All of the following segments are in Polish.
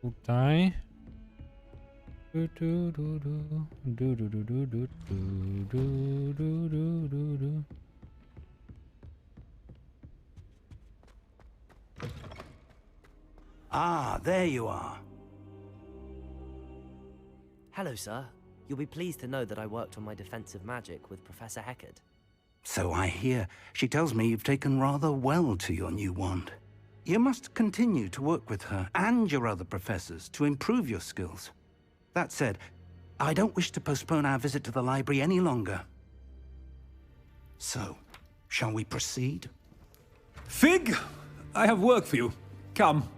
Tutaj. Ah, there you are. Hello, sir. You'll be pleased to know that I worked on my defensive magic with Professor Heckard. So I hear. She tells me you've taken rather well to your new wand. You must continue to work with her and your other professors to improve your skills. That said, I don't wish to postpone our visit to the library any longer. So, shall we proceed? Fig, I have work for you. Come.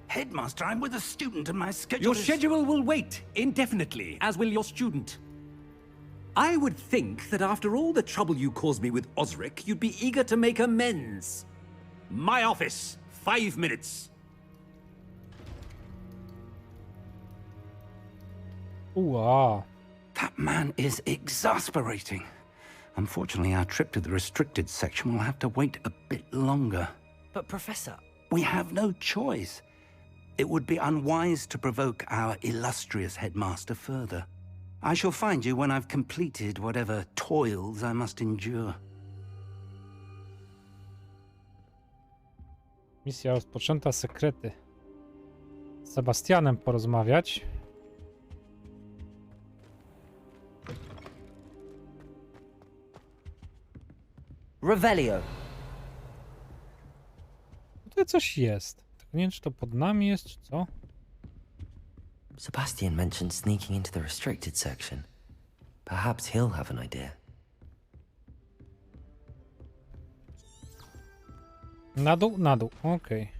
Headmaster, I'm with a student and my schedule Your is... schedule will wait indefinitely, as will your student. I would think that after all the trouble you caused me with Osric, you'd be eager to make amends. My office, 5 minutes. Wow. That man is exasperating. Unfortunately, our trip to the restricted section will have to wait a bit longer. But, Professor... We have no choice. It would be unwise to provoke our illustrious headmaster further. I shall find you when I've completed whatever toils I must endure. Misja rozpoczęta, sekrety. Z Sebastianem porozmawiać. Revelio. Tutaj coś jest. Tylko nie wiem, czy to pod nami jest, czy co? Sebastian mentioned sneaking into the restricted section. Perhaps he'll have an idea. Na dół? Na dół. Okej.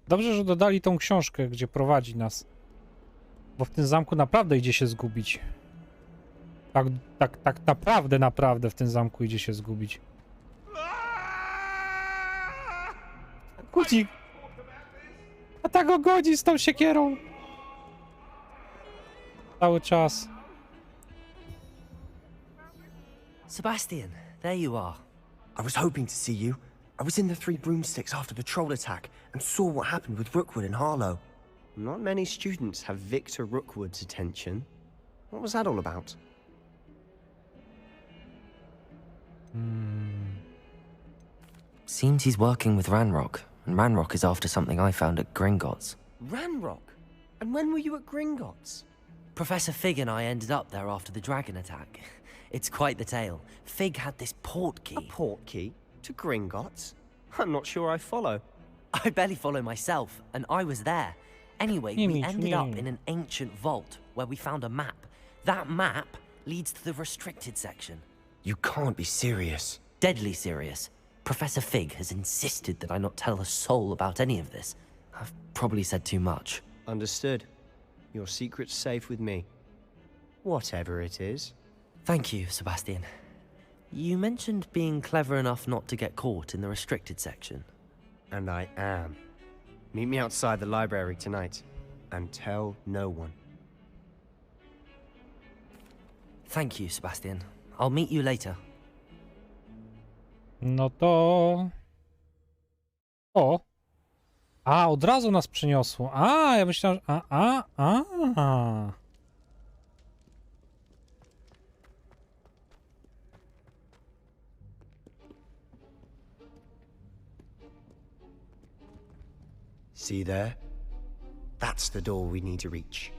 Dobrze, że dodali tą książkę, gdzie prowadzi nas. Bo w tym zamku naprawdę idzie się zgubić. Tak naprawdę w tym zamku idzie się zgubić. Guzik! A tak go godzi z tą siekierą! Cały czas. Sebastian, there you are. I was hoping to see you. I was in the Three Broomsticks after the troll attack and saw what happened with Rookwood and Harlow. Not many students have Victor Rookwood's attention. What was that all about? Seems he's working with Ranrock, and Ranrock is after something I found at Gringotts. Ranrock? And when were you at Gringotts? Professor Fig and I ended up there after the dragon attack. It's quite the tale. Fig had this port key. A port key? To Gringotts? I'm not sure I follow. I barely follow myself, and I was there. Anyway, we ended up in an ancient vault where we found a map. That map leads to the restricted section. You can't be serious. Deadly serious. Professor Fig has insisted that I not tell a soul about any of this. I've probably said too much. Understood. Your secret's safe with me. Whatever it is. Thank you, Sebastian. You mentioned being clever enough not to get caught in the restricted section. And I am. Meet me outside the library tonight. And tell no one. Thank you, Sebastian. I'll meet you later. No to... O! A, od razu nas przyniosło. A, ja myślałem, że... A. See there? That's the door we need to reach.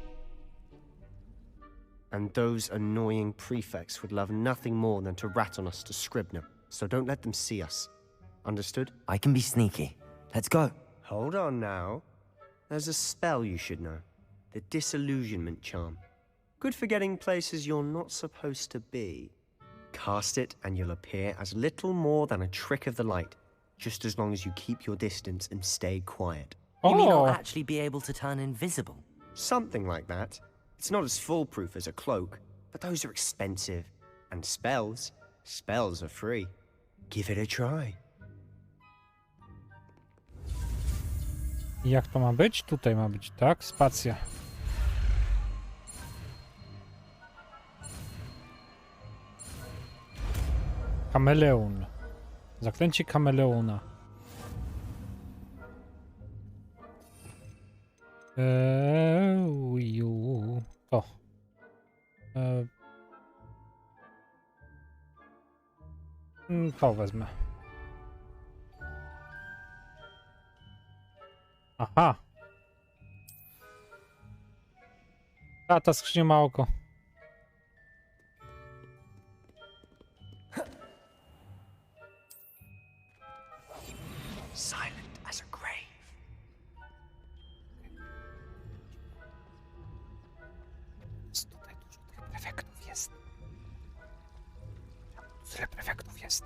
And those annoying prefects would love nothing more than to rat on us to Scribner. So don't let them see us. Understood? I can be sneaky. Let's go. Hold on now. There's a spell you should know. The Disillusionment Charm. Good for getting places you're not supposed to be. Cast it and you'll appear as little more than a trick of the light, just as long as you keep your distance and stay quiet. You mean I'll O! actually be able to turn invisible? Something like that. It's not as foolproof as a cloak, but those are expensive. And spells are free. Give it a try. Jak to ma być? Tutaj ma być, tak? Spacja. Kameleon. Zaklęcie kameleona. To. To wezmę. Aha. A ta skrzynia ma oko. Silent as a grave. Tutaj dużo tych prefektów jest. Tyle prefektów jest.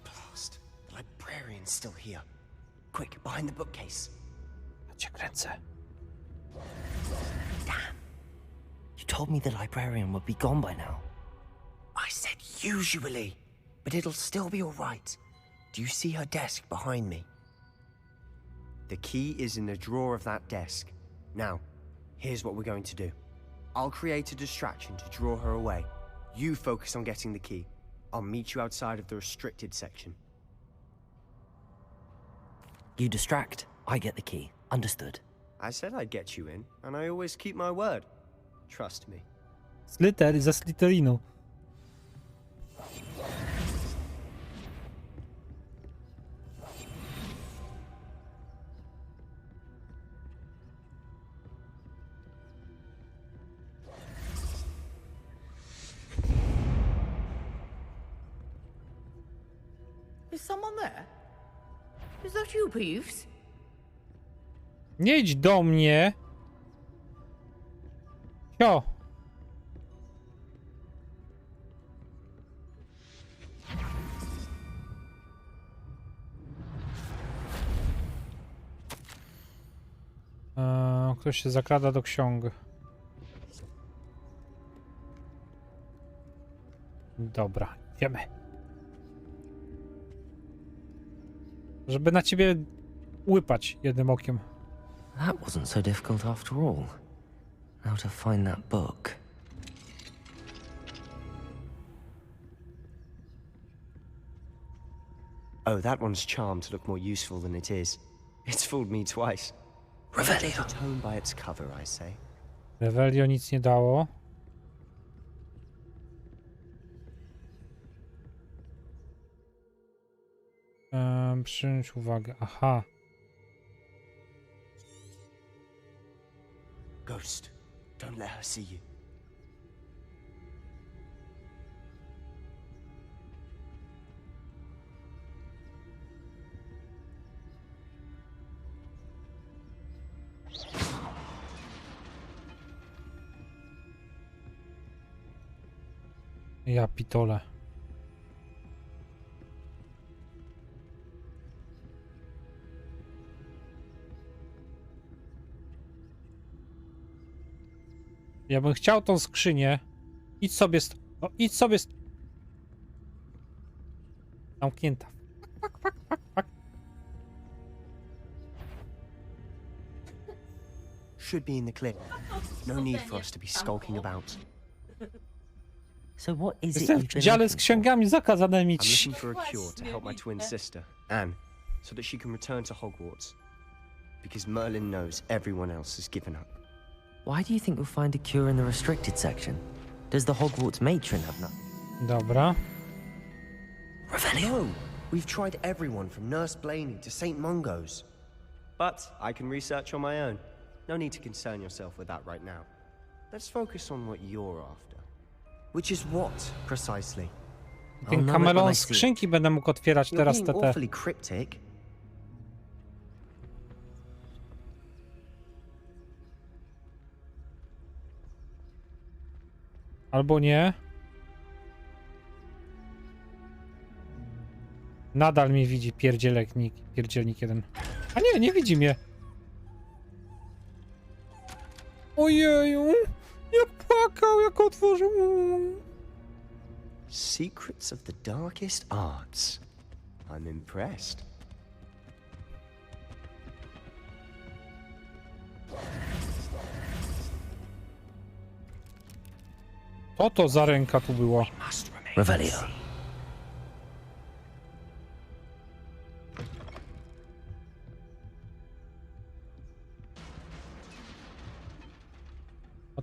Blast. The librarian's still here. Quick, behind the bookcase. Ja cię kręcę. You told me the librarian would be gone by now. I said usually, but it'll still be all right. Do you see her desk behind me? The key is in the drawer of that desk. Now, here's what we're going to do. I'll create a distraction to draw her away. You focus on getting the key. I'll meet you outside of the restricted section. You distract, I get the key. Understood. I said I'd get you in, and I always keep my word. Trust me. Sliter za Slytherinu. Is someone there? Is that you, Peeves? Nie idź do mnie. Jo. Ktoś się zakrada do ksiąg. Dobra, wiemy. Żeby na ciebie łypać jednym okiem. That wasn't so difficult after all. How to find that book? Oh, that one's charmed to look more useful than it is. It's fooled me twice. Judge a tone by its cover, I say. Revelio nic nie dało. Przyjąć uwagę. Aha. Ghost, don't let her see you. Ja pitole. Ja bym chciał tą skrzynię. Idź sobie no, idź sobie zamknięta. Fuck. Should be in the clear. No need for us to be skulking about. So what is it Jestem you've w been dziale looking z for? księgami zakazanymi. I'm looking for a cure to help my twin sister, Anne, so that she can return to Hogwarts. Because Merlin knows everyone else has given up. Why do you think we'll find a cure in the restricted section? Does the Hogwarts matron have none? Dobra. No, we've tried everyone from Nurse Blaney to St. Mungo's. But I can research on my own. No need to concern yourself with that right now. Let's focus on what you're after. Which is what, precisely? Ten know it when kamelon I see it. skrzynki będę mógł otwierać You're teraz being te. awfully cryptic. Albo nie. Nadal mnie widzi pierdzielnik jeden. A nie, nie widzi mnie. Ojeju, jak płakał, jak otworzył. Secrets of the darkest arts. I'm impressed. Co to za ręka tu było? Must remain Revelio.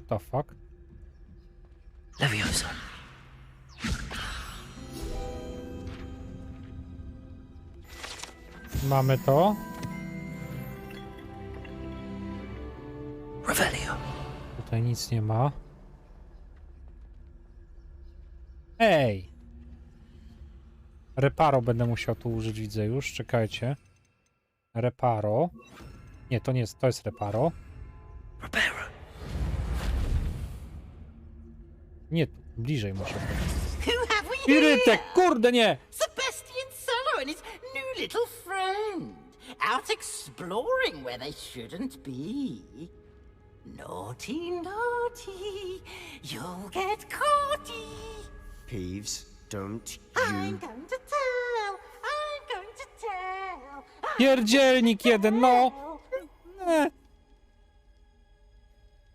the fuck? Leviosa. Mamy to. Revelio. Tutaj nic nie ma. Ej! Reparo będę musiał tu użyć, widzę już. Czekajcie. Reparo. Nie, to nie jest, to jest reparo. Reparo. Nie, tu, bliżej muszę. Who have we here? Pirytek, kurde nie! Sebastian Sallow and his new little friend. Out exploring where they shouldn't be. Naughty, naughty. You'll get caughty. Peeves, don't I'm you... going to tell. I'm going to tell. Pierdzielnik jeden, no!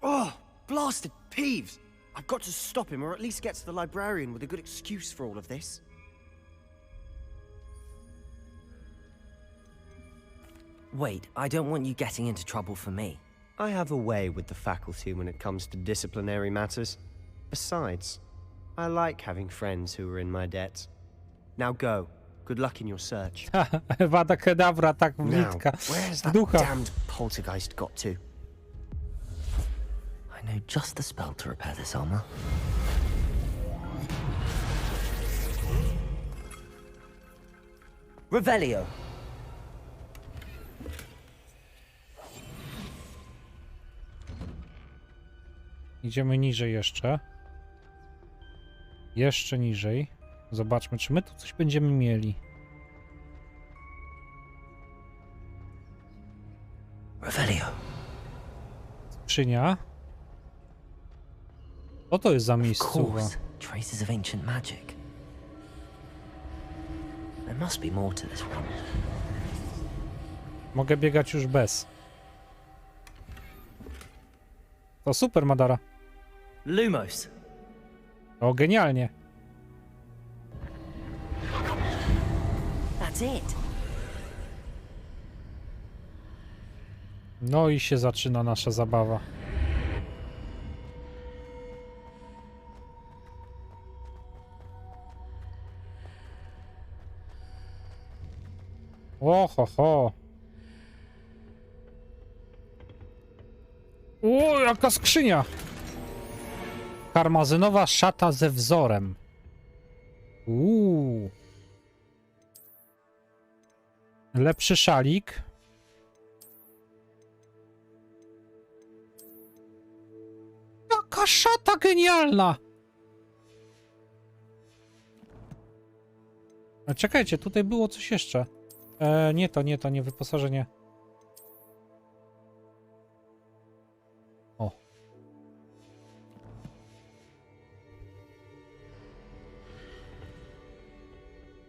Oh, blasted Peeves! I've got to stop him, or at least get to the librarian with a good excuse for all of this. Wait, I don't want you getting into trouble for me. I have a way with the faculty when it comes to disciplinary matters. Besides, I like having friends who are in my debt. Now go. Good luck in your search. Wada kedawra, tak w Now, litka. where's that Ducha. damned poltergeist got to? I know just the spell to repair this armor. Revelio. Idziemy niżej jeszcze. Jeszcze niżej. Zobaczmy, czy my tu coś będziemy mieli. Revelio. Skrzynia. Co to jest za Of miejscowa? course, traces of ancient magic. There must be more to this one. Mogę biegać już bez. To super, Madara. Lumos. O, genialnie. That's it. No i się zaczyna nasza zabawa. O, ho, ho. O, jaka skrzynia! Karmazynowa szata ze wzorem. Lepszy szalik. Jaka szata genialna! A czekajcie, tutaj było coś jeszcze. Nie wyposażenie. O.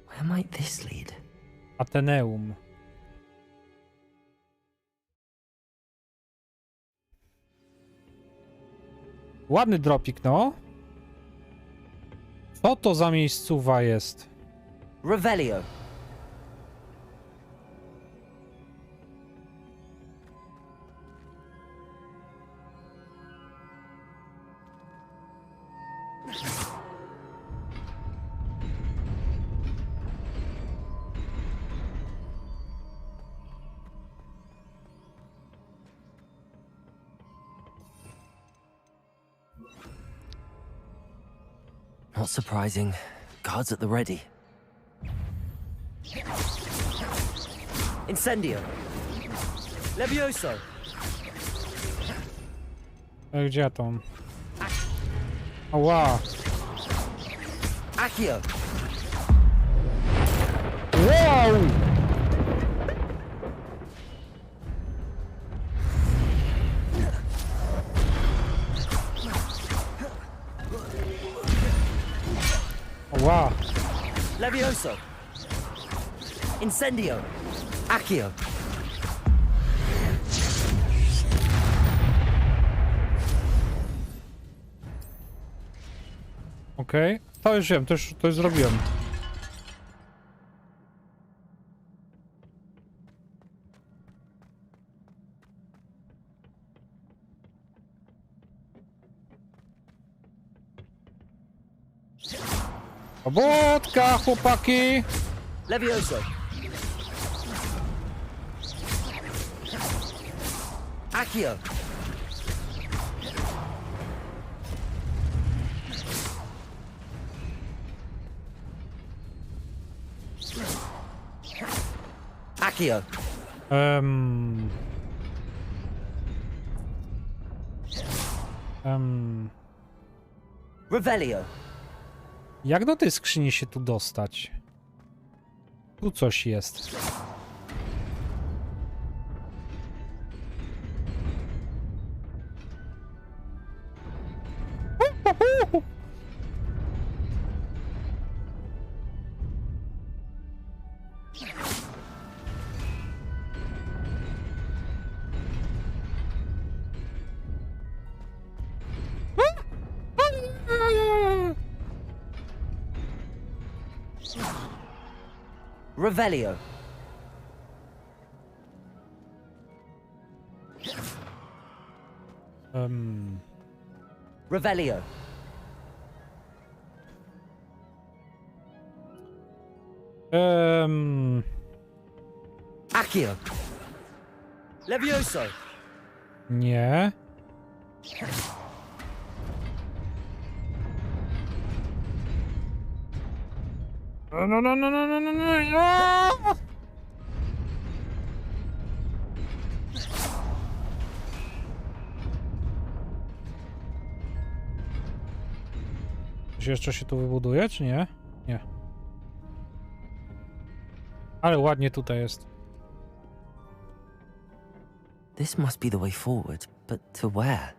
Where might this lead? Ateneum. Ładny dropik, no. Co to za miejscowa jest? Revelio. Not surprising. Guards at the ready. Incendio. Levioso. Gdzie to? Ła. Accio. Wow! Wow. Levioso. Incendio. Accio. Okej. To już wiem, to już zrobiłem. Pobudka, chłopaki! Levioso. Accio. Accio. Revelio. Jak do tej skrzyni się tu dostać? Tu coś jest. Revelio. Revelio. Accio. Levioso. Nie. No. Czy jeszcze się tu wybuduje, czy nie? Nie. Ale ładnie tutaj jest. This must be the way forward, but to where?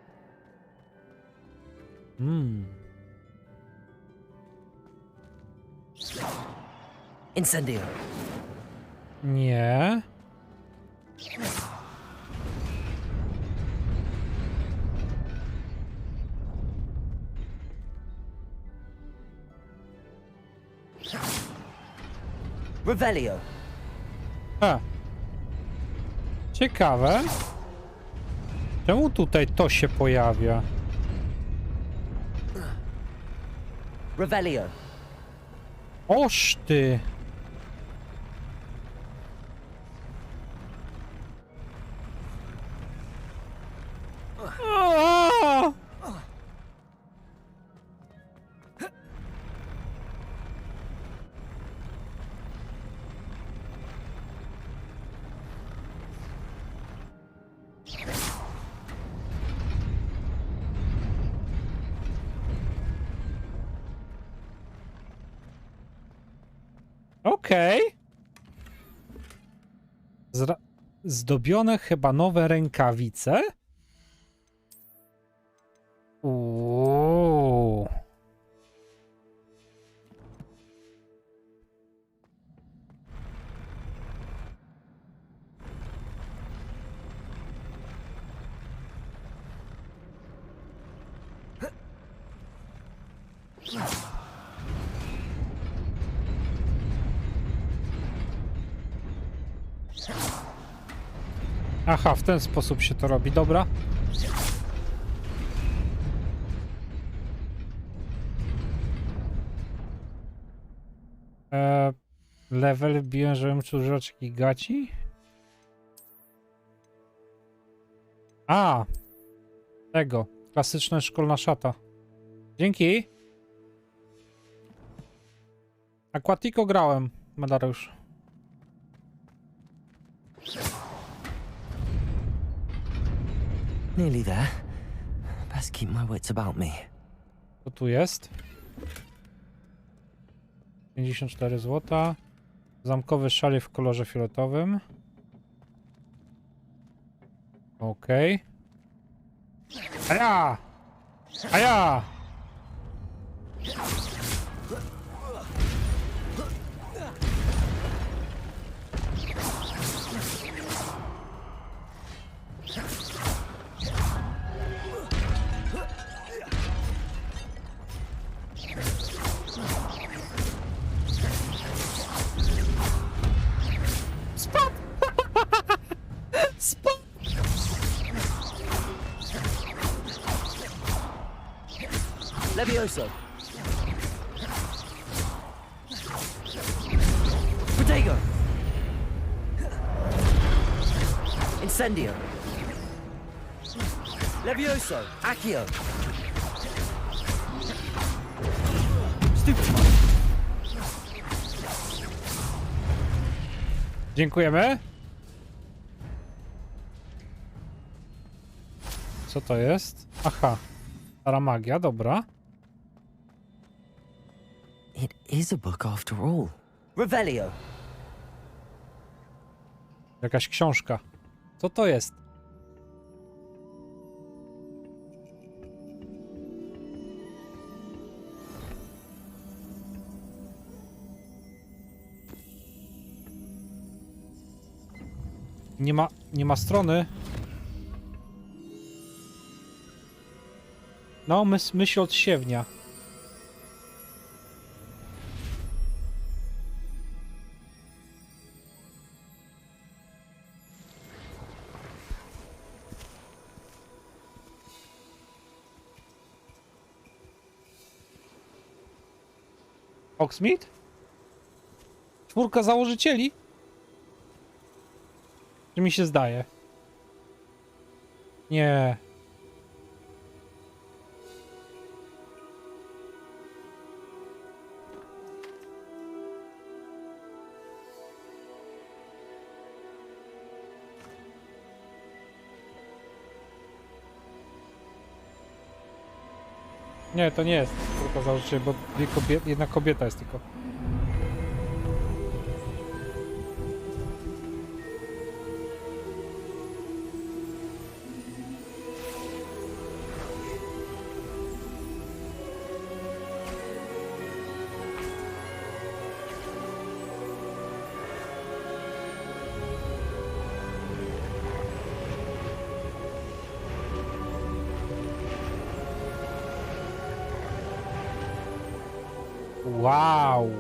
Incendio. Nie. Revelio. Ciekawe. Czemu tutaj to się pojawia? Revelio. Oż ty. Okej. Zdobione chyba nowe rękawice. Uuu. Aha, w ten sposób się to robi, dobra. Level wbiłem, żebym czy używać takich gaci? A! Tego. Klasyczna szkolna szata. Dzięki. Aquatico grałem, Madariusz. Nearly there. Best keep my wits about me. Co tu jest? 54 zł. Zamkowy szalik w kolorze fioletowym. Okej. A ja! A ja! Levioso. Protego! Incendio! Levioso! Accio! Stupefy! Dziękujemy. Co to jest? Aha. Stara magia, dobra. It is a book after all. Revelio! Jakaś książka. Co to jest? Nie ma strony. No, myśl od siewnia. Hogsmeade? Czwórka założycieli? Czy mi się zdaje? Nie. Nie, to nie jest czwórka założycieli, bo jedna kobieta jest tylko. Wow.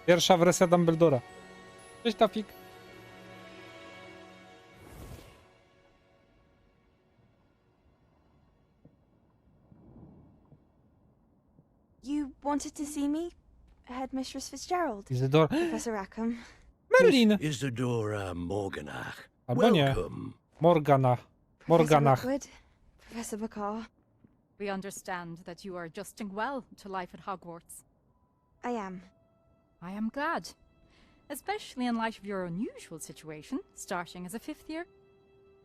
Pierwsza wersja Dumbledora. Cześć, Tafik. You wanted to see me? Headmistress Fitzgerald? Isidora. Professor Rackham? Merlin. Isidora Morganach. Albo nie. Welcome. Morgana. Professor Morganach. Rookwood? Professor Bakar? We understand that you are adjusting well to life at Hogwarts. I am. I am glad, especially in light of your unusual situation, starting as a 5th year.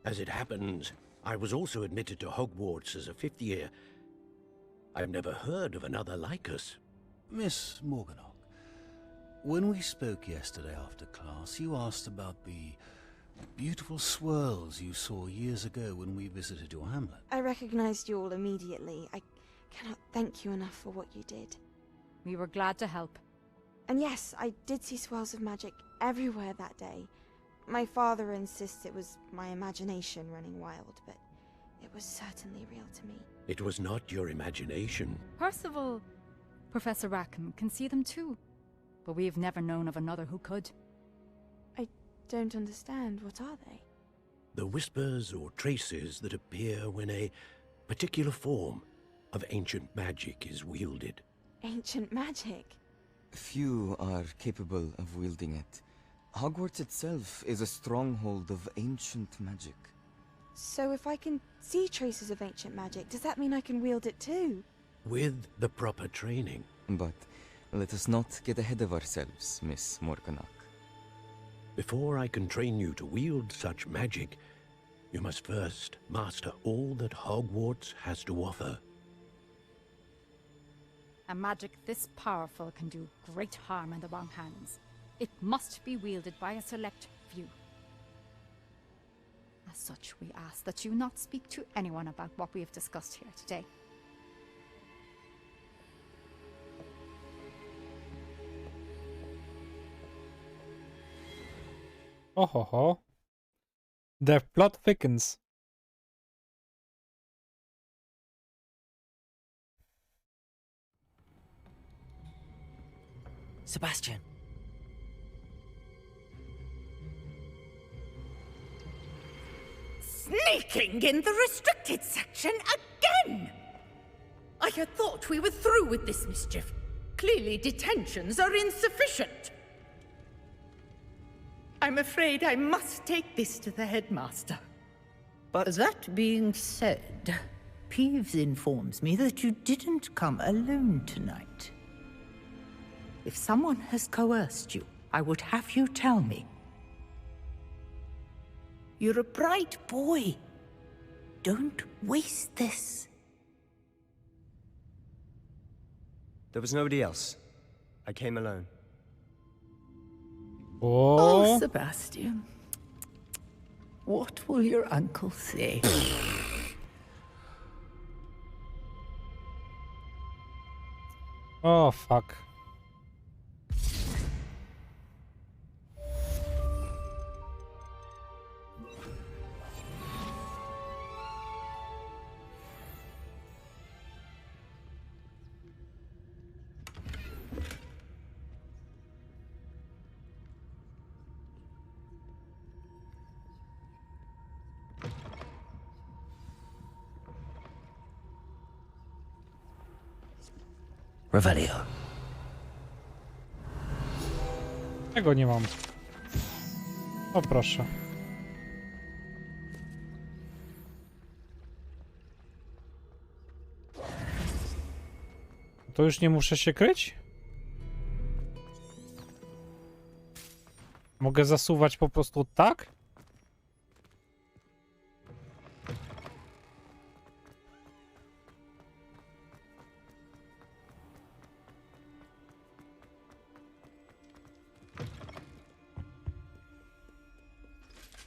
As it happens, I was also admitted to Hogwarts as a 5th year. I've never heard of another like us. Miss Morganock, when we spoke yesterday after class, you asked about the beautiful swirls you saw years ago when we visited your hamlet. I recognized you all immediately. I cannot thank you enough for what you did. We were glad to help. And yes, I did see swirls of magic everywhere that day. My father insists it was my imagination running wild, but it was certainly real to me. It was not your imagination. Percival, Professor Rackham can see them too, but we have never known of another who could. I don't understand. What are they? The whispers or traces that appear when a particular form of ancient magic is wielded. Ancient magic? Few are capable of wielding it. Hogwarts itself is a stronghold of ancient magic. So if I can see traces of ancient magic, does that mean I can wield it too? With the proper training. But let us not get ahead of ourselves, Miss Morganock. Before I can train you to wield such magic, you must first master all that Hogwarts has to offer. A magic this powerful can do great harm in the wrong hands. It must be wielded by a select few. As such, we ask that you not speak to anyone about what we have discussed here today. Ohoho. The plot thickens. Sebastian. Sneaking in the restricted section again! I had thought we were through with this mischief. Clearly detentions are insufficient. I'm afraid I must take this to the headmaster. But that being said, Peeves informs me that you didn't come alone tonight. If someone has coerced you, I would have you tell me. You're a bright boy. Don't waste this. there was nobody else. I came alone. Oh, Sebastian. What will your uncle say? Oh, fuck. Revelio. Tego nie mam. O proszę. To już nie muszę się kryć? Mogę zasuwać po prostu tak?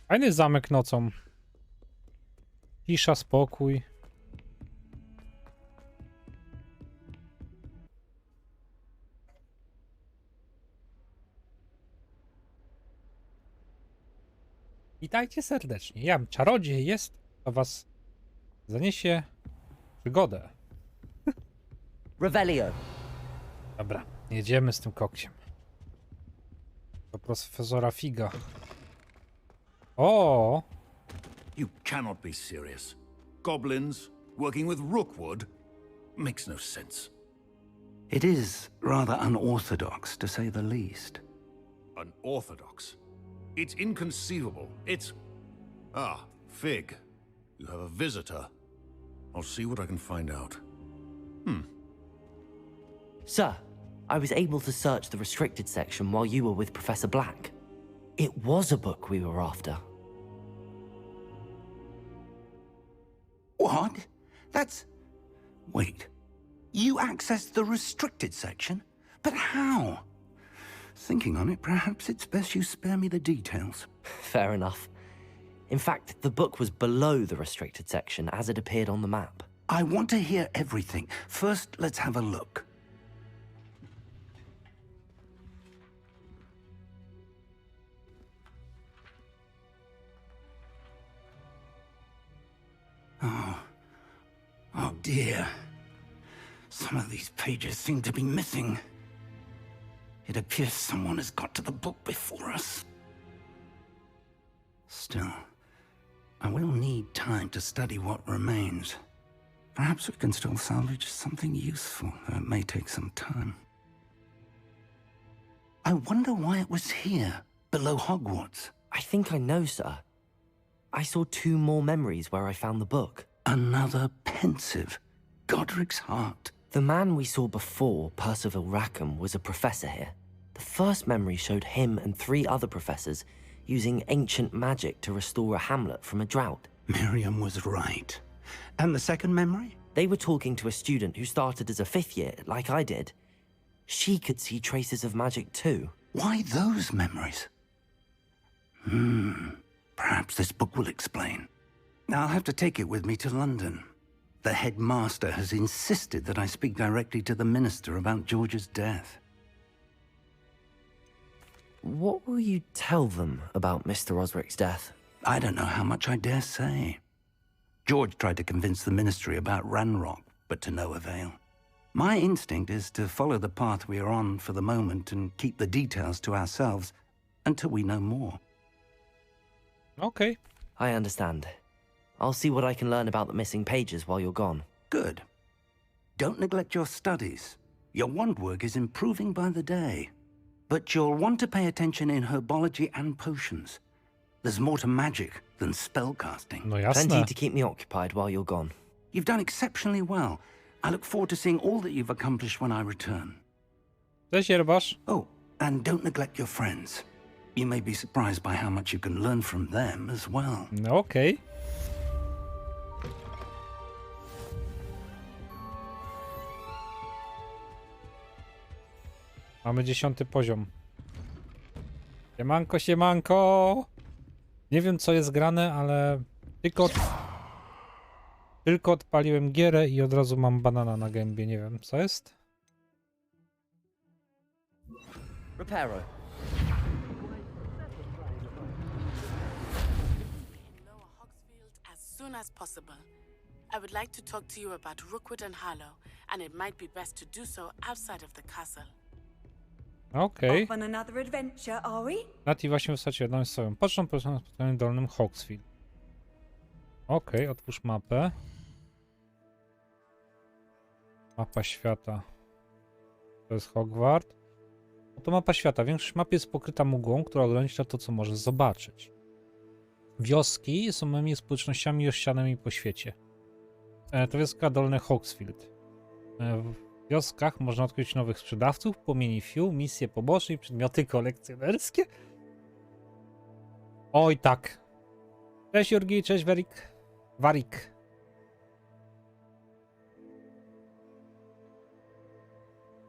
Fajny zamek nocą. Cisza, spokój. Witajcie serdecznie. Ja, Czarodziej jest, a was zaniesie przygodę. Revelio. Dobra, jedziemy z tym koksiem. Do profesora Figa. Oh. You cannot be serious. Goblins working with Rookwood makes no sense. It is rather unorthodox, to say the least. Unorthodox? It's inconceivable. It's... Ah, Fig. You have a visitor. I'll see what I can find out. Sir, I was able to search the restricted section while you were with Professor Black. It was a book we were after. What? That's... Wait. You accessed the restricted section? But how? Thinking on it, perhaps it's best you spare me the details. Fair enough. In fact, the book was below the restricted section as it appeared on the map. I want to hear everything. First, let's have a look. Oh dear. Some of these pages seem to be missing. It appears someone has got to the book before us. Still, I will need time to study what remains. Perhaps we can still salvage something useful, though it may take some time. I wonder why it was here, below Hogwarts. I think I know, sir. I saw 2 more memories where I found the book. Another pensive. Godric's heart. The man we saw before, Percival Rackham, was a professor here. The first memory showed him and 3 other professors using ancient magic to restore a hamlet from a drought. Miriam was right. And the second memory? They were talking to a student who started as a 5th year, like I did. She could see traces of magic too. Why those memories? Perhaps this book will explain. I'll have to take it with me to London. The headmaster has insisted that I speak directly to the minister about George's death. What will you tell them about Mr. Osric's death? I don't know how much I dare say. George tried to convince the Ministry about Ranrock, but to no avail. My instinct is to follow the path we are on for the moment and keep the details to ourselves until we know more. Okay. I understand. I'll see what I can learn about the missing pages while you're gone. Good. Don't neglect your studies. Your wand work is improving by the day. But you'll want to pay attention in herbology and potions. There's more to magic than spellcasting. No jasne. Plenty to keep me occupied while you're gone. You've done exceptionally well. I look forward to seeing all that you've accomplished when I return. Cześć, Jerbasz. Oh, and don't neglect your friends. You may be surprised by how much you can learn from them as well. No okej. Mamy 10. poziom. Siemanko, siemanko! Nie wiem, co jest grane, ale tylko odpaliłem gierę i od razu mam banana na gębie. Nie wiem, co jest? Reparo. As soon as possible. I would like to talk to you about Rookwood and Harlow, and it might be best to do so outside of the castle. Okej. Off on another adventure, are we? Nati właśnie wystaci jedną swoją pocztą po spotkaniu dolnym Hogsfield. Okej, otwórz mapę. Mapa świata. To jest Hogwart. Oto mapa świata. Większość mapy jest pokryta mgłą, która ogranicza to, co możesz zobaczyć. Wioski są małymi społecznościami rozsianymi po świecie. To wioska Dolny Hogsfield. W wioskach można odkryć nowych sprzedawców, płomieni fiu, misje poboczne i przedmioty kolekcjonerskie. Oj tak. Cześć Jurgi, cześć Warik.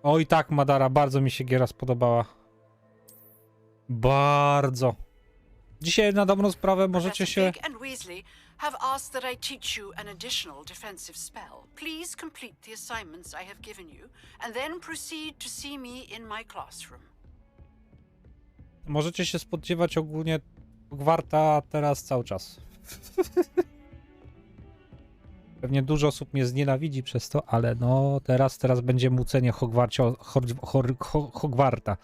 Oj tak, Madara, bardzo mi się giera spodobała. Bardzo. Dzisiaj na dobrą sprawę możecie się... have asked that I teach you an additional defensive spell. Please complete the assignments I have given you, and then proceed to see me in my classroom. Możecie się spodziewać ogólnie Hogwarta teraz cały czas. Pewnie dużo osób mnie znienawidzi przez to, ale no teraz będzie mucenie Hogwarta.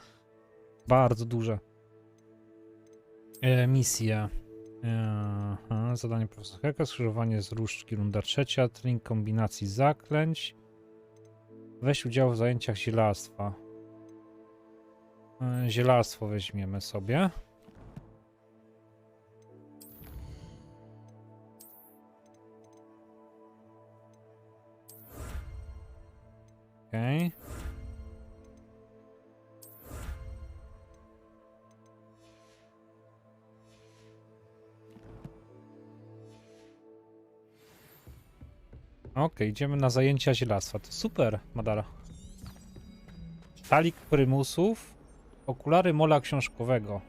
Bardzo duże. Misja. Zadanie profesora Heka, skrzyżowanie z różdżki, runda 3, trening kombinacji zaklęć. Weź udział w zajęciach zielarstwa. Zielarstwo weźmiemy sobie. Okej. Okej, idziemy na zajęcia zielarstwa. To super, Madara. Talik prymusów. Okulary mola książkowego.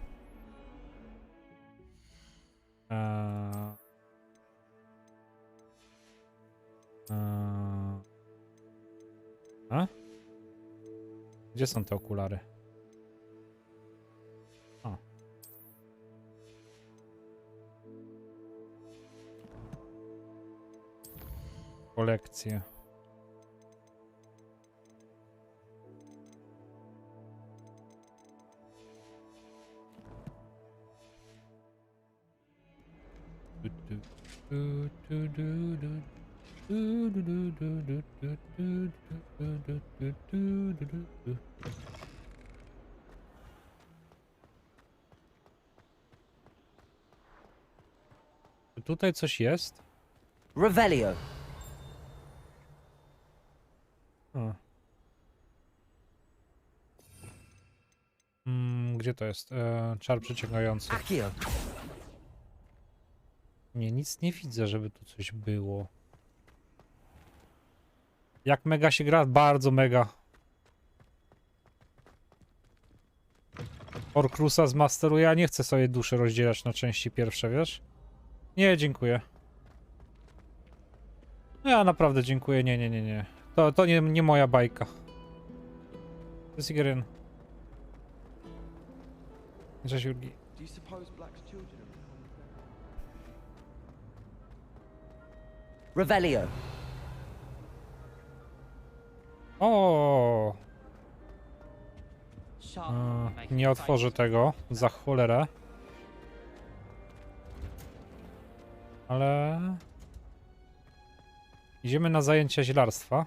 Gdzie są te okulary? O. Kolekcje. Czy tutaj coś jest? Revelio. Gdzie to jest? Czar przyciągający. Nie, nic nie widzę, żeby tu coś było. Jak mega się gra? Bardzo mega. Horcruxa zmasteruję, ja nie chcę sobie duszy rozdzielać na części pierwsze, wiesz? Nie, dziękuję. Ja naprawdę dziękuję, nie. To nie moja bajka. To jest Igerin. Cześć Jurgi. Revelio. O! Nie otworzę tego za cholerę. Ale... Idziemy na zajęcia zielarstwa.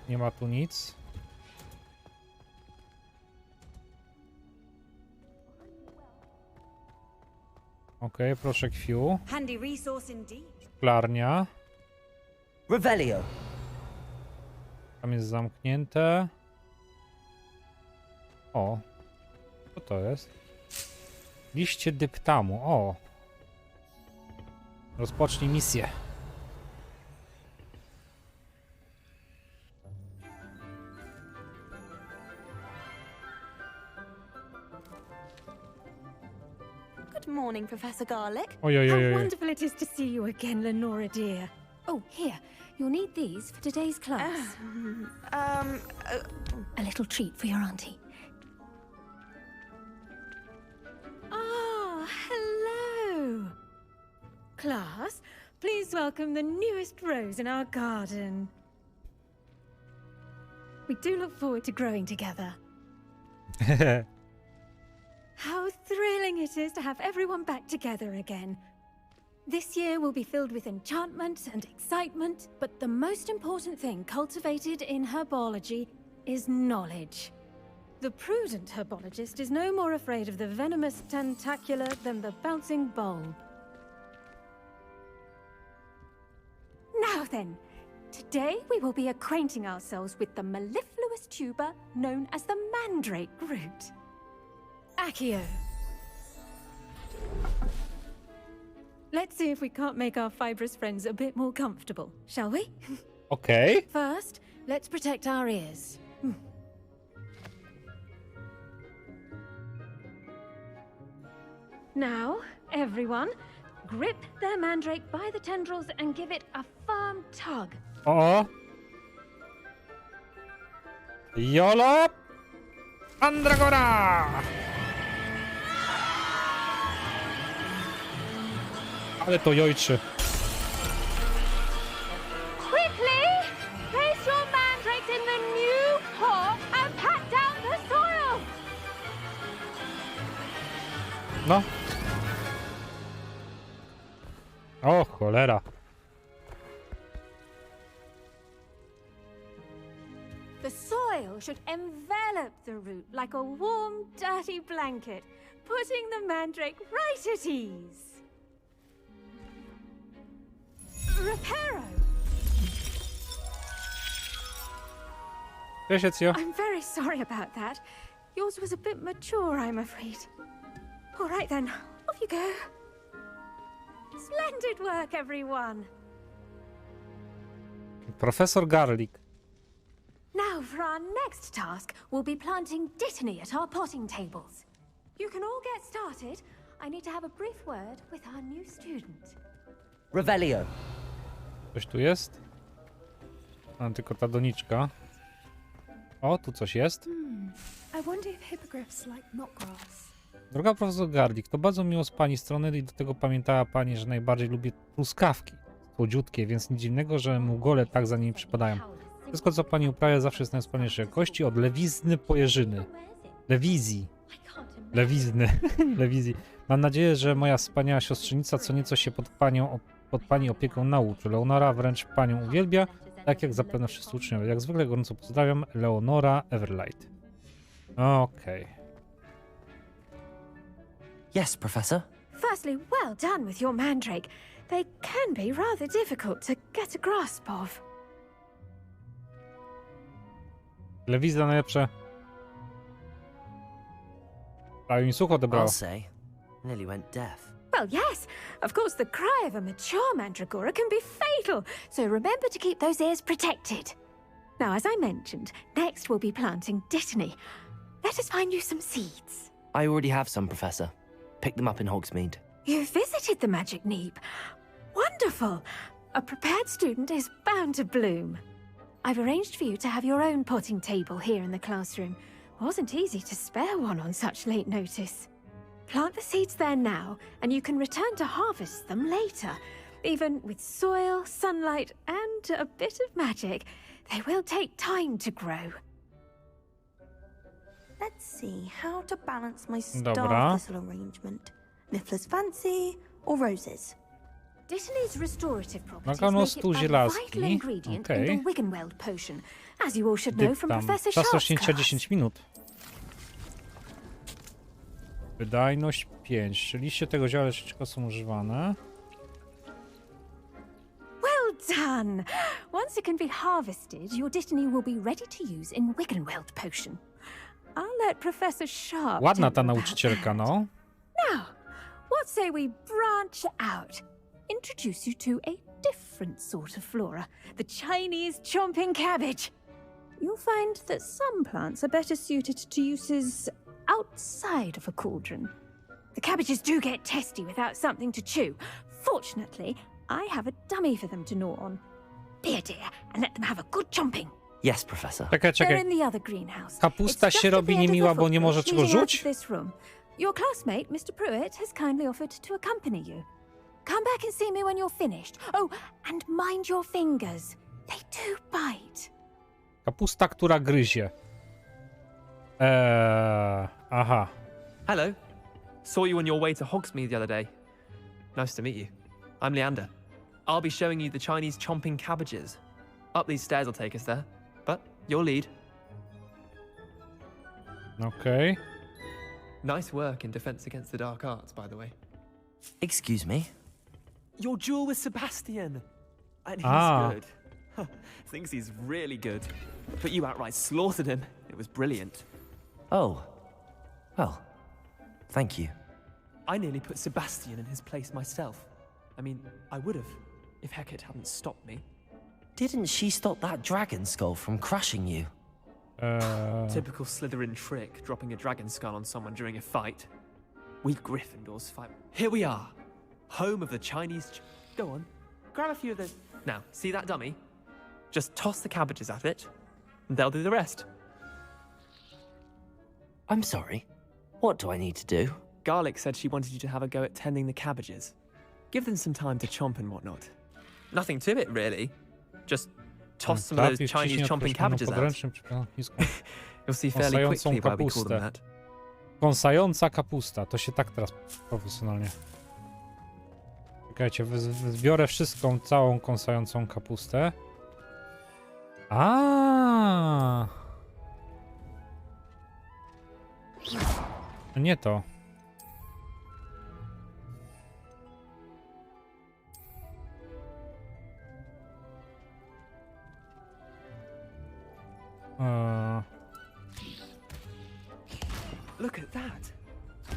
Nie ma tu nic. Okej, proszę Q. Handy resource indeed. Szklarnia. Revelio. Tam jest zamknięte. O. Co to jest? Liście dyptamu. O. Rozpocznij misję. Good morning, Professor Garlick. Oj, oj, oj, How oj. wonderful it is to see you again, Lenora dear. Oh, here. You'll need these for today's class. A little treat for your auntie. Ah, hello. Class, please welcome the newest rose in our garden. We do look forward to growing together. How thrilling it is to have everyone back together again. This year will be filled with enchantment and excitement, but the most important thing cultivated in herbology is knowledge. The prudent herbologist is no more afraid of the venomous tentacular than the bouncing bulb. Now then, today we will be acquainting ourselves with the mellifluous tuber known as the mandrake root. Accio. Let's see if we can't make our fibrous friends a bit more comfortable, shall we? Okay. First, let's protect our ears. Now, everyone, grip their mandrake by the tendrils and give it a firm tug. O! Jolo! Andragora! Ale to jojczy. Quickly, place your mandrakes in the new pot and pat down the soil. No. O, cholera. The soil should envelop the root like a warm, dirty blanket, putting the mandrake right at ease. Reparo! Cześć, Ezio. I'm very sorry about that. Yours was a bit mature, I'm afraid. All right then, off you go. Splendid work, everyone. Profesor Garlick. Now for our next task, we'll be planting dittany at our potting tables. You can all get started. I need to have a brief word with our new student. Revelio. Coś tu jest? A, tylko ta doniczka. O, tu coś jest. I wonder if hippogriffs like knotgrass. Droga profesor Garlick, to bardzo miło z pani strony i do tego pamiętała pani, że najbardziej lubię truskawki. Słodziutkie, więc nic dziwnego, że mugole tak za nimi przypadają. Wszystko, co pani uprawia, zawsze jest najwspanialszej jakości, od lewizny po jeżyny. Lewizji. Lewizny. Lewizji. Mam nadzieję, że moja wspaniała siostrzenica co nieco się pod pani opieką nauczy. Leonora wręcz panią uwielbia, tak jak zapewne wszyscy uczniowie. Jak zwykle gorąco pozdrawiam, Leonora Everlight. Okej. Yes, Professor? Firstly, well done with your mandrake. They can be rather difficult to get a grasp of. Lewizja najlepsze. Prawie mi słuch odebrało. I'll say. Nearly went deaf. Well, yes. Of course, the cry of a mature mandragora can be fatal, so remember to keep those ears protected. Now, as I mentioned, next we'll be planting dittany. Let us find you some seeds. I already have some, Professor. Picked them up in Hogsmeade. You visited the Magic Neep. Wonderful. A prepared student is bound to bloom. I've arranged for you to have your own potting table here in the classroom. Wasn't easy to spare one on such late notice. Plant the seeds there now, and you can return to harvest them later. Even with soil, sunlight, and a bit of magic, they will take time to grow. Let's see how to balance my Dobra. star thistle arrangement. Niffler's fancy or roses? Dittany's restorative properties Nakano make stół it a zielaski. vital ingredient in Okej. the Wiggenweld potion, as you all should know from Witam. Professor Czas Sharp's rośnięcia class. 10 minut. Wydajność 5. Czy liście tego zioła leczniczego są używane? Well done! Once it can be harvested, your Dittany will be ready to use in Wiggenweld potion. I'll let Professor Sharp Ładna tell ta you about nauczycielka, that. no. Now, what say we branch out? Introduce you to a different sort of flora, the Chinese chomping cabbage. You'll find that some plants are better suited to uses outside of a cauldron. The cabbages do get testy without something to chew. Fortunately, I have a dummy for them to gnaw on. Be a dear and let them have a good chomping. Yes, Professor. Czekaj, They're czekaj. in the other greenhouse. Kapusta It's się just at robi the end of the niemiła, bo nie footbridge może czego leading out of rzuć? this room. Your classmate, Mr. Pruitt, has kindly offered to accompany you. Come back and see me when you're finished. Oh, and mind your fingers. They do bite. Kapusta, która gryzie. Aha. Hello. Saw you on your way to Hogsmeade the other day. Nice to meet you. I'm Leander. I'll be showing you the Chinese chomping cabbages. Up these stairs will take us there. But your lead. Okej. Nice work in Defense Against the Dark Arts, by the way. Excuse me? Your duel with Sebastian. And he's good. Thinks he's really good. But you outright slaughtered him. It was brilliant. Oh. Well, thank you. I nearly put Sebastian in his place myself. I mean, I would have, if Hecate hadn't stopped me. Didn't she stop that dragon skull from crushing you? Typical Slytherin trick, dropping a dragon skull on someone during a fight. We Gryffindors fight. Here we are, home of the Chinese. Go on, grab a few of the. Now, see that dummy? Just toss the cabbages at it, and they'll do the rest. I'm sorry. What do I need to do? Garlic said she wanted you to have a go at tending the cabbages. Give them some time to chomp and whatnot. Nothing to it, really. Just toss some of those Chinese chomping cabbages out. You'll see fairly quickly why we call them that. Kąsająca kapusta. To się tak teraz profesjonalnie. Czekajcie, zbiorę wszystką, całą kąsającą kapustę. Nie to. Look at that.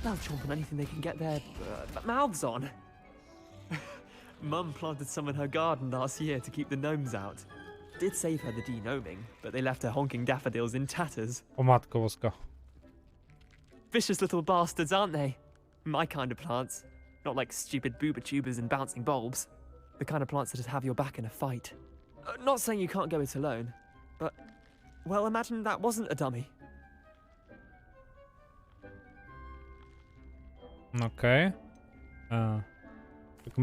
They'll chomp on anything they can get their mouths on. Mum planted some in her garden last year to keep the gnomes out. Did save her the de-gnoming, but they left her honking daffodils in tatters. O matko boska. Vicious little bastards, aren't they? My kind of plants. Not like stupid booba tubers and bouncing bulbs. The kind of plants that just have your back in a fight. Not saying you can't go it alone, but... Well, imagine that wasn't a dummy. Okay.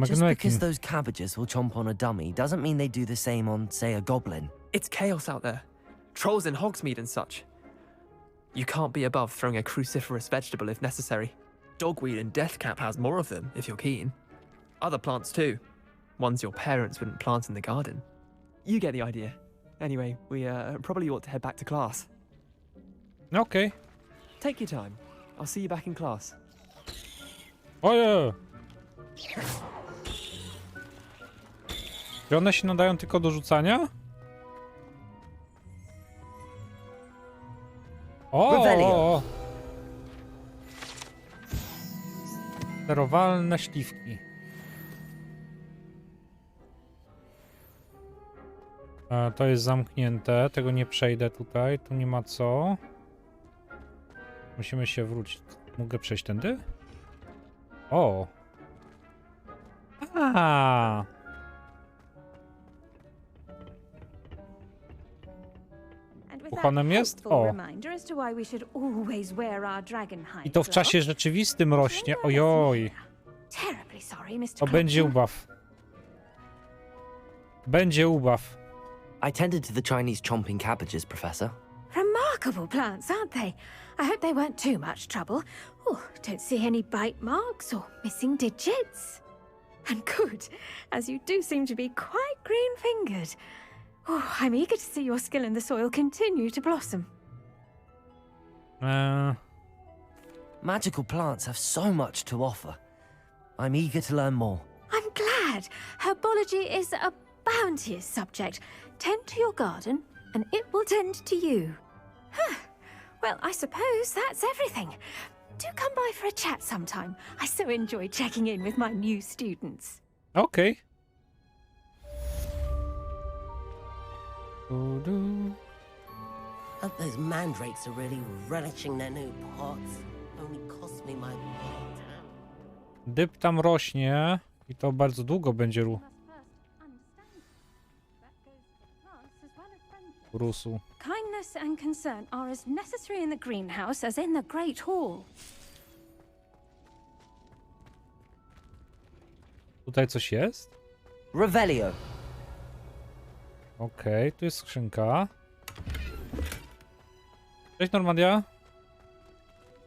Just because those cabbages will chomp on a dummy doesn't mean they do the same on, say, a goblin. It's chaos out there. Trolls in Hogsmeade and such. You can't be above throwing a cruciferous vegetable if necessary. Dogweed and deathcap has more of them, if you're keen. Other plants too. Ones your parents wouldn't plant in the garden. You get the idea. Anyway, we probably ought to head back to class. Okay. Take your time. I'll see you back in class. Ojej! Czy one się nadają tylko do rzucania? O! Sterowalne śliwki. To jest zamknięte, tego nie przejdę tutaj, tu nie ma co. Musimy się wrócić. Mogę przejść tędy? O! Puchonem jest? O. I to w czasie rzeczywistym rośnie. Ojoj. To będzie ubaw. Będzie ubaw. I tended to the Chinese chomping cabbages, Professor. Remarkable plants, aren't they? I hope they weren't too much trouble. Oh, don't see any bite marks or missing digits. And good, as you do seem to be quite green-fingered. Oh, I'm eager to see your skill in the soil continue to blossom. Magical plants have so much to offer. I'm eager to learn more. I'm glad. Herbology is a bounteous subject. Tend to your garden, and it will tend to you. Huh. Well, I suppose that's everything. Do come by for a chat sometime. I so enjoy checking in with my new students. Okay. Hope those mandrakes are really relishing their new pots. Only cost me my Dyb tam rośnie i to bardzo długo będzie rósł. Kindness and concern are as necessary in the greenhouse as in the great hall. Tutaj coś jest? Revelio. Okej, tu jest skrzynka. Cześć Normandia.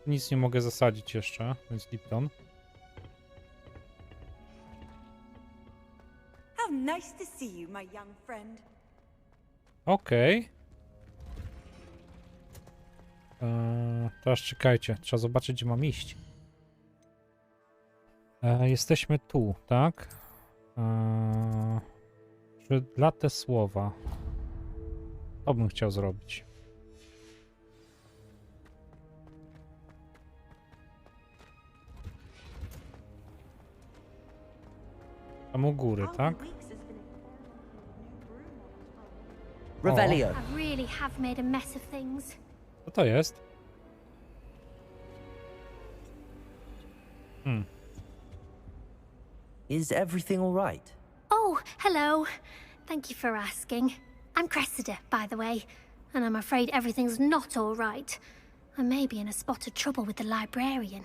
Nic nie mogę zasadzić jeszcze, więc Lipton. How nice to see you, my young friend. Okej. Teraz czekajcie, trzeba zobaczyć, gdzie mam iść. Jesteśmy tu, tak? Przydlate słowa. To bym chciał zrobić. Tam u góry, tak? Revelio. I really have made a mess of things. Co to jest? Is everything all right? Oh, hello. Thank you for asking. I'm Cressida, by the way, and I'm afraid everything's not all right. I may be in a spot of trouble with the librarian.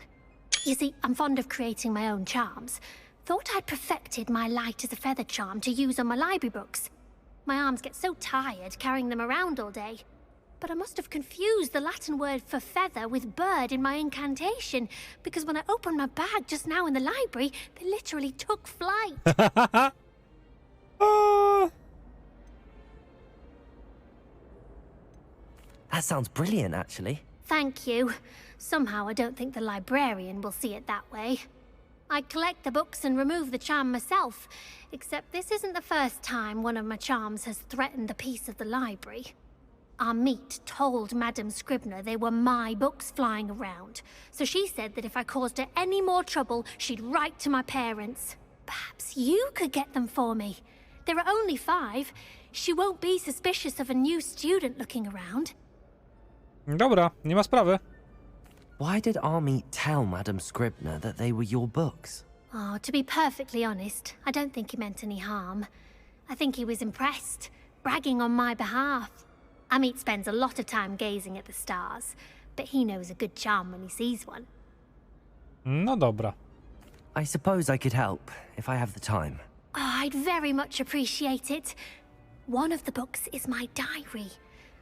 You see, I'm fond of creating my own charms. Thought I'd perfected my light as a feather charm to use on my library books. My arms get so tired carrying them around all day. But I must have confused the Latin word for feather with bird in my incantation, because when I opened my bag just now in the library, they literally took flight. That sounds brilliant, actually. Thank you. Somehow I don't think the librarian will see it that way. I collect the books and remove the charm myself, except this isn't the first time one of my charms has threatened the peace of the library. Our meet told Madame Scribner they were my books flying around, so she said that if I caused her any more trouble, she'd write to my parents. Perhaps you could get them for me. There are only 5. She won't be suspicious of a new student looking around. Dobra, nie ma sprawy. Why did our meet tell Madame Scribner that they were your books? Oh, to be perfectly honest, I don't think he meant any harm. I think he was impressed, bragging on my behalf. Amit spends a lot of time gazing at the stars, but he knows a good charm when he sees one. No dobra. I suppose I could help, if I have the time. Oh, I'd very much appreciate it. One of the books is my diary.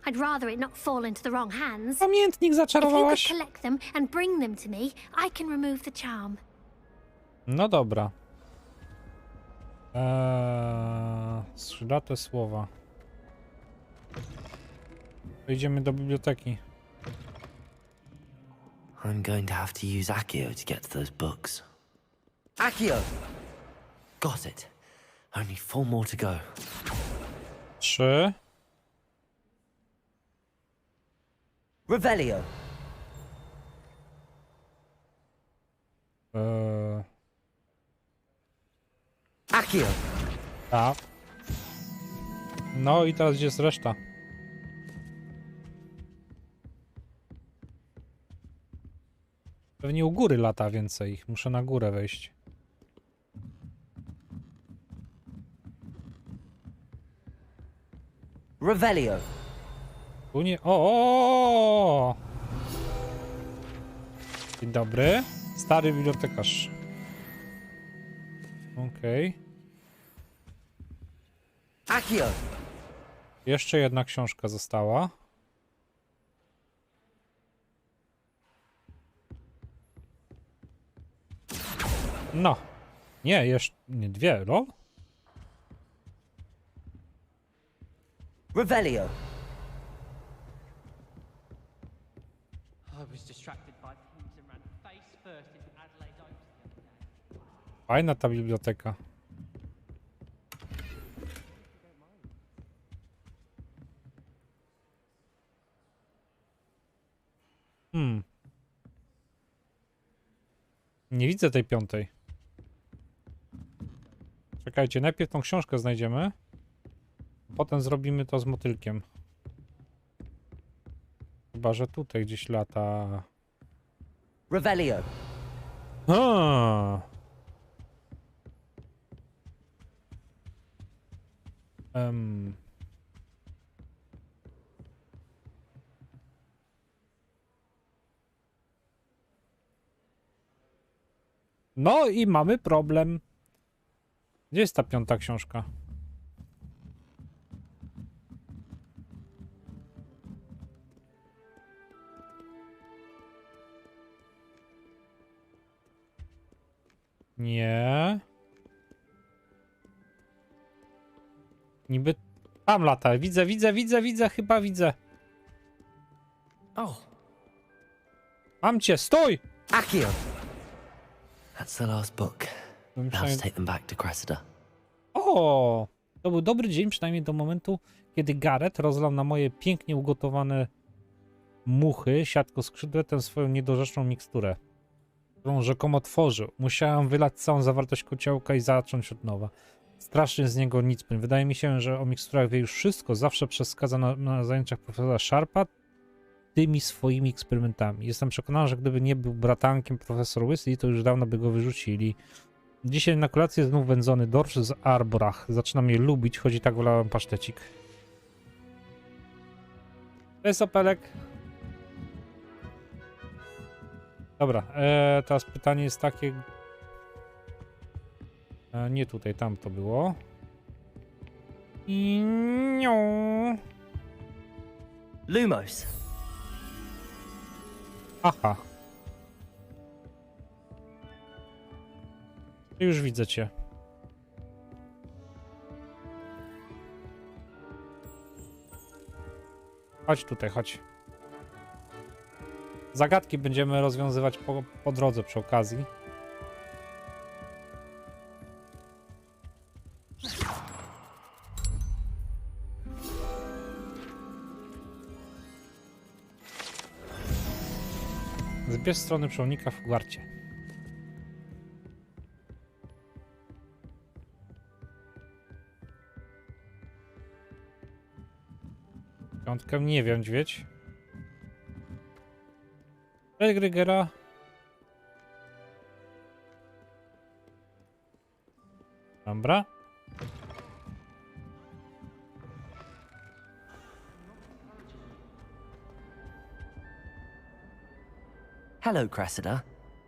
I'd rather it not fall into the wrong hands. Pamiętnik zaczarowałaś? If you could collect them and bring them to me, I can remove the charm. No dobra. Skrzydlate słowa. Idziemy do biblioteki. I'm going to have to use Accio to get to those books. Accio! Got it. Only 4 more to go. 3. Revelio. Accio. Tak. No i teraz gdzie jest reszta? Pewnie u góry lata więcej ich. Muszę na górę wejść. Revelio. Tu nie... O! Dzień dobry. Stary bibliotekarz. Okej. Accio! Jeszcze jedna książka została. No. Nie, jeszcze... Nie, dwie, lol? Revelio! Fajna ta biblioteka. Nie widzę tej piątej. Czekajcie, najpierw tą książkę znajdziemy. Potem zrobimy to z motylkiem. Chyba, że tutaj gdzieś lata... Revelio! No i mamy problem. Gdzie jest ta piąta książka? Nie. Niby tam lata. Widzę, chyba widzę. Oh. Mam cię, stój! Accio! That's the last book. Now to take them back to Cressida. O! To był dobry dzień, przynajmniej do momentu, kiedy Gareth rozlał na moje pięknie ugotowane muchy siatko-skrzydłe tę swoją niedorzeczną miksturę, którą rzekomo tworzył. Musiałem wylać całą zawartość kociołka i zacząć od nowa. Strasznie z niego nic płynie. Wydaje mi się, że o miksturach wie już wszystko. Zawsze przeszkadza na zajęciach profesora Sharpa tymi swoimi eksperymentami. Jestem przekonany, że gdyby nie był bratankiem profesor Weasley, to już dawno by go wyrzucili. Dzisiaj na kolację znów wędzony dorsz z Arborach. Zaczynam je lubić, choć i tak wolałem pasztecik. To jest opelek. Dobra, teraz pytanie jest takie... nie tutaj, tam to było. I Lumos. Aha. Już widzę cię. Chodź tutaj, chodź. Zagadki będziemy rozwiązywać po drodze przy okazji. Zbierz strony przewodnika w Hogwarcie. Piątkę nie wiem, dźwiedź. Grygera. Dobra. Hello, Cressida.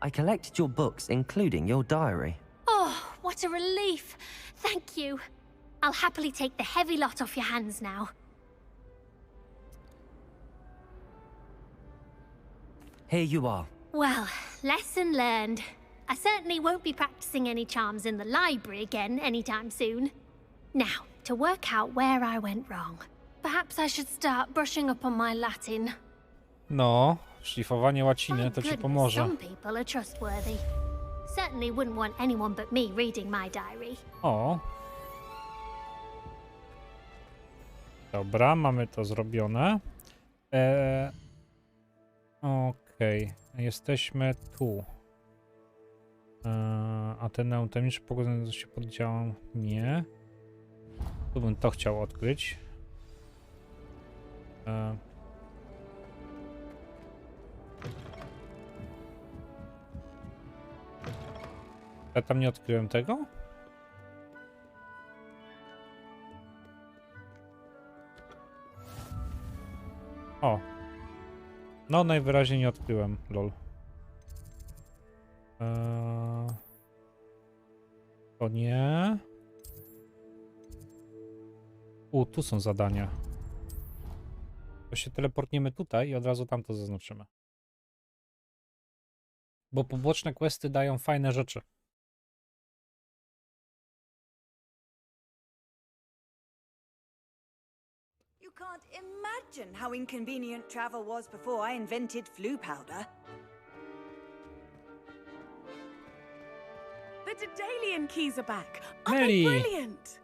I collected your books, including your diary. Oh, what a relief. Thank you. I'll happily take the heavy lot off your hands now. Here you are. Well, lesson learned. I certainly won't be practicing any charms in the library again anytime soon. Now, to work out where I went wrong. Perhaps I should start brushing up on my Latin. No, szlifowanie łaciny to ci pomoże. Some people are trustworthy. Certainly wouldn't want anyone but me reading my diary. O. Dobra, mamy to zrobione. Okej, jesteśmy tu. A ten neutralniczy pogodzony się poddziałam? Nie. Tu bym to chciał odkryć. Ja tam nie odkryłem tego? No, najwyraźniej nie odkryłem, lol. To nie. Tu są zadania. To się teleportniemy tutaj i od razu tamto zaznaczymy. Bo poboczne questy dają fajne rzeczy. You can't imagine how inconvenient travel was before I invented flu powder. The Daedalian keys are back. Aren't they Nelly. brilliant?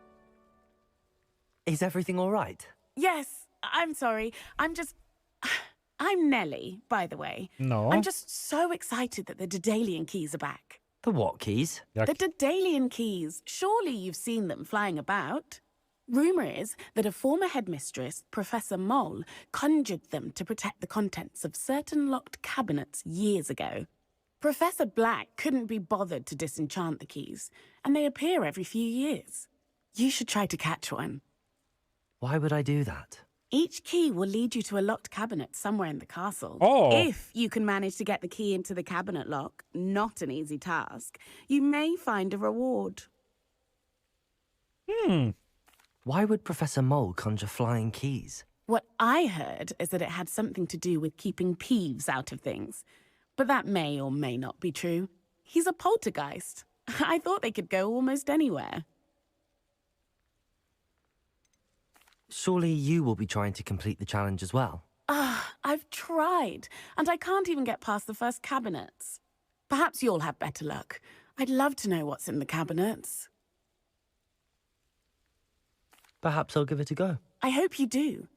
Is everything all right? Yes, I'm sorry. I'm Nelly, by the way. No. I'm just so excited that the Daedalian keys are back. The what keys? The Daedalian keys. Surely you've seen them flying about. Rumour is that a former headmistress, Professor Mole, conjured them to protect the contents of certain locked cabinets years ago. Professor Black couldn't be bothered to disenchant the keys, and they appear every few years. You should try to catch one. Why would I do that? Each key will lead you to a locked cabinet somewhere in the castle. Oh. If you can manage to get the key into the cabinet lock, not an easy task, you may find a reward. Why would Professor Mole conjure flying keys? What I heard is that it had something to do with keeping Peeves out of things. But that may or may not be true. He's a poltergeist. I thought they could go almost anywhere. Surely you will be trying to complete the challenge as well. I've tried, and I can't even get past the first cabinets. Perhaps you'll have better luck. I'd love to know what's in the cabinets. Perhaps I'll give it a go. I hope you do.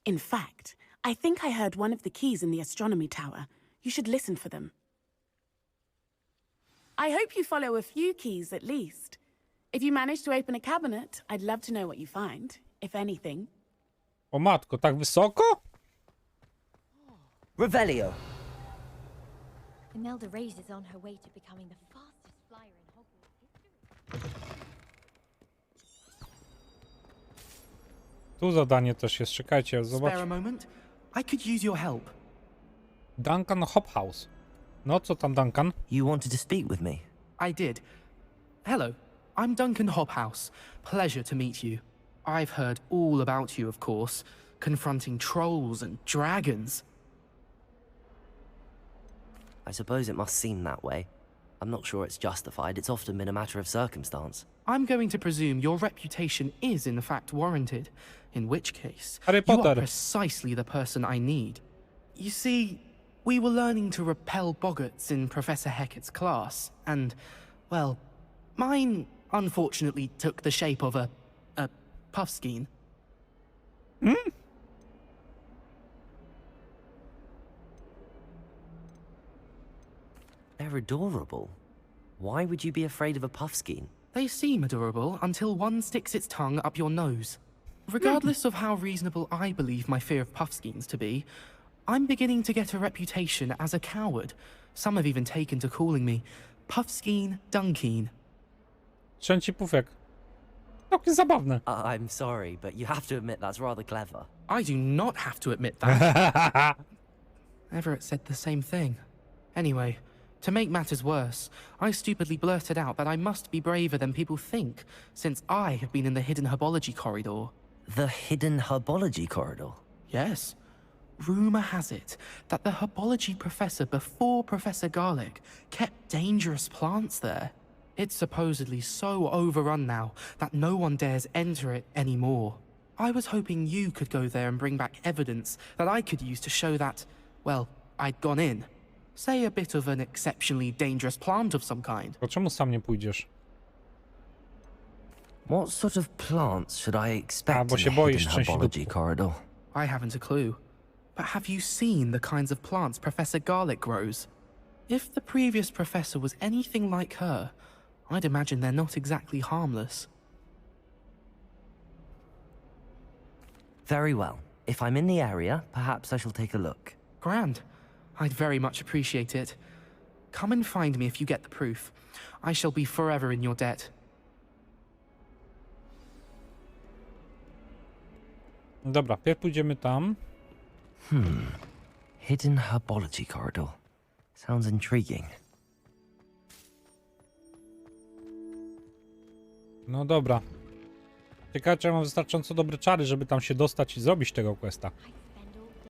In fact, I think I heard one of the keys in the astronomy tower. You should listen for them. I hope you follow a few keys at least. If you manage to open a cabinet, I'd love to know what you find, if anything. O matko, tak wysoko? Revelio. Imelda Reyes is on her way to becoming the fastest flyer in Hogwarts history. Tu zadanie też jest, czekajcie, zobacz. Spare a moment? I could use your help. Duncan Hobhouse. No, co tam, Duncan? You wanted to speak with me? I did. Hello, I'm Duncan Hobhouse. Pleasure to meet you. I've heard all about you, of course, confronting trolls and dragons. I suppose it must seem that way. I'm not sure it's justified. It's often been a matter of circumstance. I'm going to presume your reputation is in fact warranted, in which case, Harry you Potter. are precisely the person I need. You see, we were learning to repel boggarts in Professor Hecat's class, and, well, mine unfortunately took the shape of a puffskein. They're adorable. Why would you be afraid of a puffskein? They seem adorable until one sticks its tongue up your nose. Regardless of how reasonable I believe my fear of puffskeins to be, I'm beginning to get a reputation as a coward. Some have even taken to calling me Puffskein Dunkeen. Trzęci pufek. Całkiem zabawne. I'm sorry, but you have to admit that's rather clever. I do not have to admit that. Everett said the same thing. Anyway, to make matters worse, I stupidly blurted out that I must be braver than people think, since I have been in the hidden herbology corridor. The hidden herbology corridor? Yes. Rumour has it that the herbology professor before Professor Garlic kept dangerous plants there. It's supposedly so overrun now that no one dares enter it anymore. I was hoping you could go there and bring back evidence that I could use to show that, well, I'd gone in. Say a bit of an exceptionally dangerous plant of some kind. To czemu sam nie pójdziesz? What sort of plants should I expect bo in się the boisz hidden części herbology dupku. corridor? I haven't a clue. But have you seen the kinds of plants Professor Garlic grows? If the previous professor was anything like her, I'd imagine they're not exactly harmless. Very well. If I'm in the area, perhaps I shall take a look. Grand. I'd very much appreciate it. Come and find me if you get the proof. I shall be forever in your debt. Dobra, pierw pójdziemy tam. Hidden herbology corridor. Sounds intriguing. No dobra. Ciekawe, czy ja mam wystarczająco dobre czary, żeby tam się dostać i zrobić tego questa.